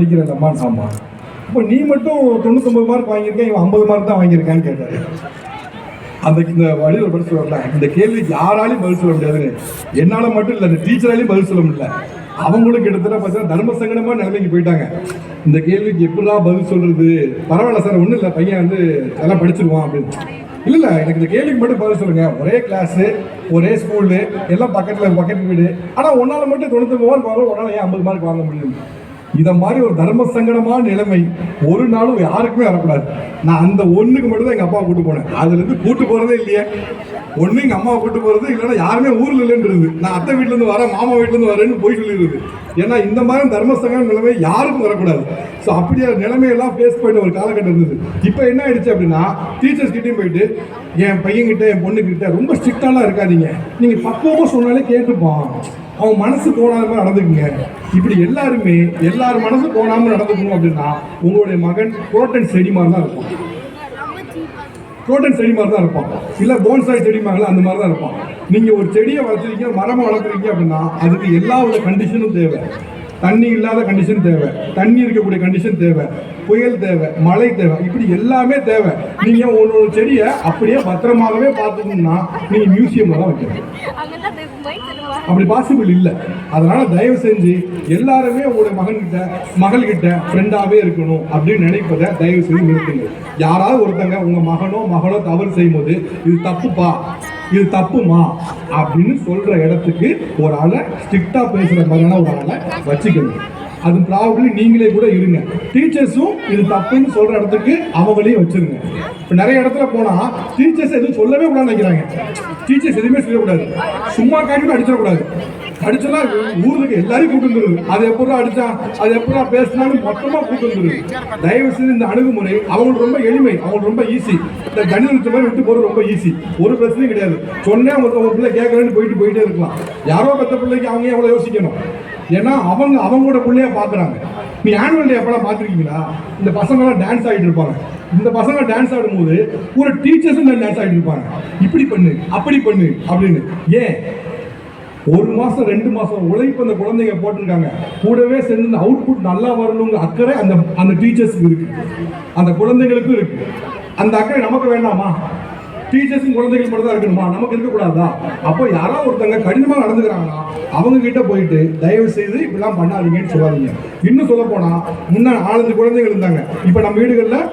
படிக்கிறேன் அம்மா ஆமா. இப்போ நீ மட்டும் 99 மார்க் வாங்கியிருக்கேன், இவன் 50 மார்க் தான் வாங்கியிருக்கான்னு கேட்டாரு. இந்த வழியில் பதில் சொல்லல. இந்த கேள்விக்கு யாராலையும் பதில் சொல்ல முடியாதுன்னு, என்னால் மட்டும் இல்லை, அந்த டீச்சராலையும் பதில் சொல்ல முடியல. அவங்களும் கிட்டத்தட்ட பார்த்தீங்கன்னா தர்ம சங்கடமாக நிலைமைக்கு போயிட்டாங்க. இந்த கேள்விக்கு எப்படிலாம் பதில் சொல்றது? பரவாயில்ல சார், ஒன்றும் இல்லை, பையன் வந்து எல்லாம் படிச்சிருவான் அப்படின்னு. இல்லை எனக்கு இந்த கேள்விக்கு மட்டும் பதில் சொல்லுங்க. ஒரே கிளாஸு, ஒரே ஸ்கூலு, எல்லாம் பக்கத்து வீடு, ஆனால் ஒன்றால் மட்டும் 99 மார்க் வாங்க, ஒன்றால் ஏன் 50 மார்க் வாங்க முடியும்? இதை மாதிரி ஒரு தர்ம சங்கடமான நிலைமை ஒரு நாளும் யாருக்குமே வரக்கூடாது. நான் அந்த ஒன்றுக்கு மட்டும் தான் எங்கள் அப்பாவை கூட்டு போனேன். அதுலேருந்து கூட்டு போகிறதே இல்லையே. ஒன்று எங்கள் அம்மாவை கூட்டு போகிறது, இல்லைன்னா யாருமே ஊரில் இல்லைன்றது. நான் அத்தை வீட்டிலேருந்து வரேன், மாமா வீட்டிலேருந்து வரேன்னு போய் சொல்லிடுறது. ஏன்னா இந்த மாதிரி தர்ம சங்கட நிலைமை யாருக்கும் வரக்கூடாது. ஸோ அப்படியே நிலைமையெல்லாம் ஃபேஸ் பண்ண ஒரு காலகட்டம் இருந்தது. இப்போ என்ன ஆயிடுச்சு அப்படின்னா, டீச்சர்ஸ் கிட்டையும் போயிட்டு என் பையன்கிட்ட என் பொண்ணுக்கிட்ட ரொம்ப ஸ்ட்ரிக்டாலாம் இருக்காதீங்க, நீங்கள் பக்குவமாக சொன்னாலே கேட்டுப்பான், அவன் மனசு போனாத மாதிரி நடந்துக்குங்க. இப்படி எல்லாரும் மனசு போனாமல் நடந்துக்கணும் அப்படின்னா உங்களுடைய மகன் புரோட்டன் செடி மாதிரி தான் இருப்பான். புரோட்டன் செடி மாதிரி தான் இருப்பான். இல்லை போன்சாய் செடி மாதிரி அந்த மாதிரி தான் இருப்பான். நீங்கள் ஒரு செடியை வளர்த்துறீங்க, மரமாக வளர்த்துறீங்க அப்படின்னா அதுக்கு எல்லா வித கண்டிஷனும் தேவை. தண்ணி இல்லாத கண்டிஷன் தேவை, தண்ணி இருக்கக்கூடிய கண்டிஷன் தேவை, புயல் தேவை, மழை தேவை, இப்படி எல்லாமே தேவை. நீங்கள் ஒரு செடியை அப்படியே பத்திரமாகவே பார்த்துக்கணும்னா நீங்கள் மியூசியமில் தான் வைக்கணும். அப்படி பாசிபிள் இல்லை. அதனால தயவு செஞ்சு எல்லாருமே உங்களுடைய மகள்கிட்ட ஃப்ரெண்டாகவே இருக்கணும் அப்படின்னு நினைப்பதை தயவு செய்து நிறுத்துங்க. யாராவது ஒருத்தங்க உங்கள் மகனோ தவறு செய்யும் போது இது தப்புப்பா, இது தப்புமா அப்படின்னு சொல்ற இடத்துக்கு ஒரு ஆளை ஸ்ட்ரிக்டா பேசுற மாதிரியான ஒரு ஆளை வச்சுக்கணும். அது ப்ராபப்ளி நீங்களே கூட இருங்க. டீச்சர்ஸும் இது தப்புன்னு சொல்ற இடத்துக்கு அவங்களையும் வச்சிருங்க. இப்போ நிறைய இடத்துல போனா டீச்சர்ஸ் எதுவும் சொல்லவே கூடாதுன்னு நினைக்கிறாங்க. டீச்சர்ஸ் எதுவுமே சொல்லக்கூடாது, சும்மா காட்டிட்டு அடிச்சிடக்கூடாது. அடிச்சா ஊருக்கு எல்லாரையும் கூட்டு வந்துருது. அது எப்படா அடிச்சான், அது எப்படா பேசினாலும் மொத்தமா கூட்டு வந்துருது. தயவு செய்து இந்த அணுகுமுறை அவங்களுக்கு ரொம்ப எளிமை, அவங்களுக்கு ரொம்ப ஈஸி. இந்த கணித மாதிரி விட்டு போறது ரொம்ப ஈஸி, ஒரு பிரச்சனையும் கிடையாது. சொன்னே அவங்க பிள்ளை கேட்கறேன்னு போயிட்டே இருக்கலாம். யாரோ பெற்ற பிள்ளைக்கு அவங்க எவ்வளவு யோசிக்கணும். ஏன்னா அவங்களோட பிள்ளைய பாக்குறாங்க. நீ ஆனுவல் டே எப்பெல்லாம் பார்த்துருக்கீங்களா? இந்த பசங்களாம் டான்ஸ் ஆகிட்டு இருப்பாங்க. இந்த பசங்க டான்ஸ் ஆடும்போது ஒரு டீச்சர்ஸும் டான்ஸ் ஆகிட்டு இருப்பாங்க. இப்படி பண்ணு, அப்படி பண்ணு அப்படின்னு. ஏன்? 1 மாசம் 2 மாசம் உழைப்பு அந்த குழந்தைங்க போட்டிருக்காங்க. கூடவே சேர்ந்து அவுட்புட் நல்லா வரணுங்க அக்கறை அந்த டீச்சர்ஸுக்கு இருக்கு, அந்த குழந்தைங்களுக்கும் இருக்கு. அந்த அக்கறை நமக்கு வேண்டாமா? டீச்சர்ஸும் குழந்தைகள் மட்டும் தான் இருக்கணுமா? நமக்கு இருக்கக்கூடாதா? அப்போ யாராவது ஒருத்தங்க கடினமாக நடந்துக்கிறாங்கன்னா அவங்க கிட்ட போயிட்டு தயவு செய்து இப்படிலாம் பண்ணாதீங்கன்னு சொல்லாதீங்க. இன்னும் சொல்ல போனா முன்ன 4-5 குழந்தைகள் இருந்தாங்க. இப்போ நம்ம வீடுகளில்